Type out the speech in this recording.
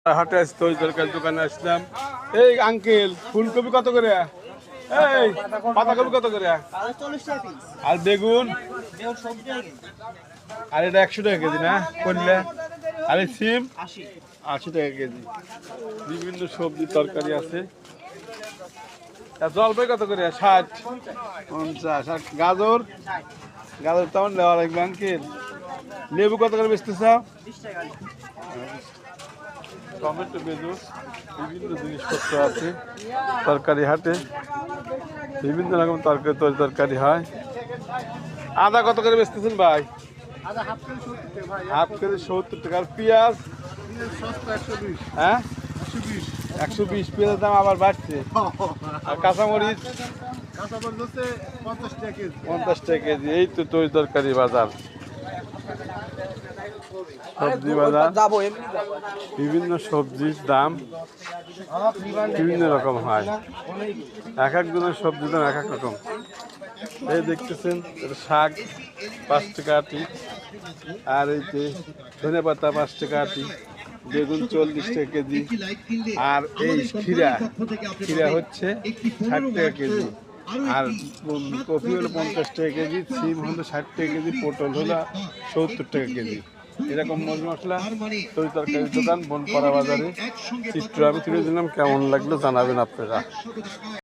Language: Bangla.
হাটে আসছি ওই তরকারি দোকানে আসলাম। এই আঙ্কেল ফুলকপি কত করে? এই পাতাকপি কত করে? আর বেগুন? আর এটা 100 টাকা কেজি না করলে? আর এই সিম 80 টাকা কেজি। বিভিন্ন সবজি তরকারি আছে। আর জলপাই কত করে? 60 50। আর গাজর? গাজর তেমন নেওয়া লাগবে আঙ্কেল। লেবু কত করে বেচতেছ? টমেটো, বেগুন, বিভিন্ন জিনিসপত্র আছে তরকারি হাটে। বিভিন্ন রকম তরকারি হয়। আদা কত করে বেচতেছেন ভাই? হাফ কেজি 70 টাকা। আর পেঁয়াজ? হ্যাঁ 120। পেঁয়াজের দাম আবার বাড়ছে। আর কাঁচামরিচ? 50 টাকা কেজি। এই তো তরকারি বাজার, সবজি বাজার। বিভিন্ন সবজির দাম বিভিন্ন রকম হয়। এক একজনের সবজির দাম এক এক রকম। এই দেখতেছেন শাক 5 টাকা আটি। আর এই যে ধনে পাতা 5 টাকা আটি। বেগুন 40 টাকা কেজি। আর এই খিরা হচ্ছে 60 টাকা কেজি। আর কফি হলো 50 টাকা কেজি। সিম হলো 60 টাকা কেজি। পটল হলো 70 টাকা কেজি। এরকম মশলা তরকারির দোকান বনপাড়া বাজারে চিত্র আমি তুলে দিলাম। কেমন লাগলো জানাবেন আপনারা।